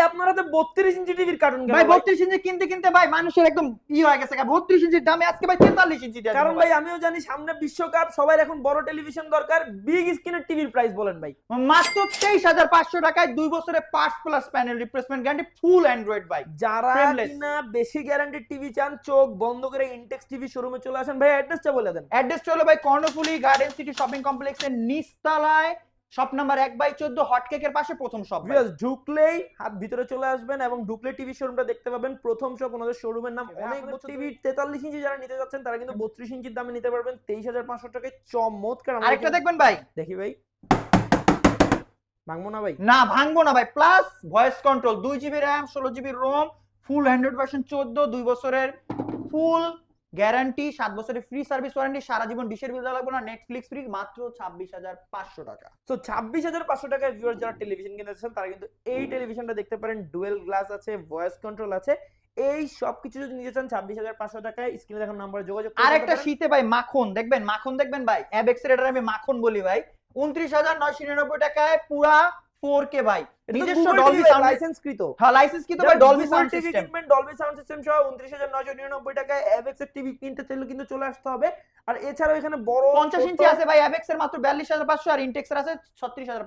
আপনার হাতে 32 ইঞ্চি টিভির কার্টুন কেন ভাই 32 ইঞ্চি কিনতে কিনতে ভাই মানুষের একদম হয়ে গেছে 32 ইঞ্চির দামে আজকে ভাই 43 ইঞ্চি দিয়ে কারণ ভাই আমিও জানি সামনে বিশ্বকাপ, সবাই এখন বড় টেলিভিশন দরকার, বিগ স্ক্রিনের টিভির প্রাইস বলেন ভাই। মাত্র 23500 টাকায় 2 বছরের parts plus panel replacement guarantee ফুল অ্যান্ড্রয়েড ভাই। যারা Frameless। কিনা বেশি গ্যারান্টির টিভি চান, চোখ বন্ধ করে ইনটেক্স টিভি শোরুমে চলে আসেন। ভাই অ্যাড্রেসটা বলে দেন। অ্যাড্রেসটা হলো ভাই কর্ণফুলি গার্ডেন সিটি শপিং কমপ্লেক্সের নিচতলায়, শপ নাম্বার 1/14 হটকেকের পাশে প্রথম শপ। ভিউয়ার্স ঢুকলেই হাত ভিতরে চলে আসবেন এবং ঢুকলে টিভি শোরুমটা দেখতে পাবেন। প্রথম শপ ওনাদের শোরুমের নাম অনেক টিভি। 43 ইঞ্চি যারা নিতে যাচ্ছেন তারা কিন্তু 32 ইঞ্চির দামে নিতে পারবেন 23500 টাকায়। চমৎকার। আরেকটা দেখবেন ভাই, দেখি ভাই, ভাঙবো না ভাই? না ভাঙবো না ভাই। Plus voice control, 2 GB RAM 16 GB ROM, ফুল অ্যান্ড্রয়েড ভার্সন 14, 2 বছরের ফুল গ্যারান্টি, 7 বছরের ফ্রি সার্ভিস ওয়ারেন্টি, সারা জীবন ডিশের বিল দেওয়া লাগবে না, নেটফ্লিক্স ফ্রি, মাত্র 26500 টাকা। তো 26500 টাকায় ভিউয়ার যারা টেলিভিশন কিনতে চাচ্ছেন তারা কিন্তু এই টেলিভিশনটা দেখতে পারেন। ডুয়েল গ্লাস আছে, ভয়েস কন্ট্রোল আছে, এই সবকিছু যদি নিতে চান 26500 টাকায় স্ক্রিনে দেখানো নম্বরে যোগাযোগ করতে আরেকটা পারেন। শীতে ভাই মাখন দেখবেন, মাখন দেখবেন ভাই, অ্যাবেক্সের এটা আমি মাখন বলি ভাই, 29999 টাকায় পুরা 4K ভাই, নিজস্ব ডলবি সাউন্ড লাইসেন্সকৃত। হ্যাঁ লাইসেন্সকৃত ভাই, ডলবি সাউন্ড টিভি সিস্টেম। কিনবেন ডলবি সাউন্ড সিস্টেম সহ 29999 টাকায় অ্যাবেক্স এর টিভি কিনতে চাইলে কিন্তু চলে আসতে হবে। আর এছাড়াও এখানে বড় 50 ইঞ্চি আছে ভাই অ্যাবেক্সের মাত্র 42500, আর ইনটেক্সের আছে 36500।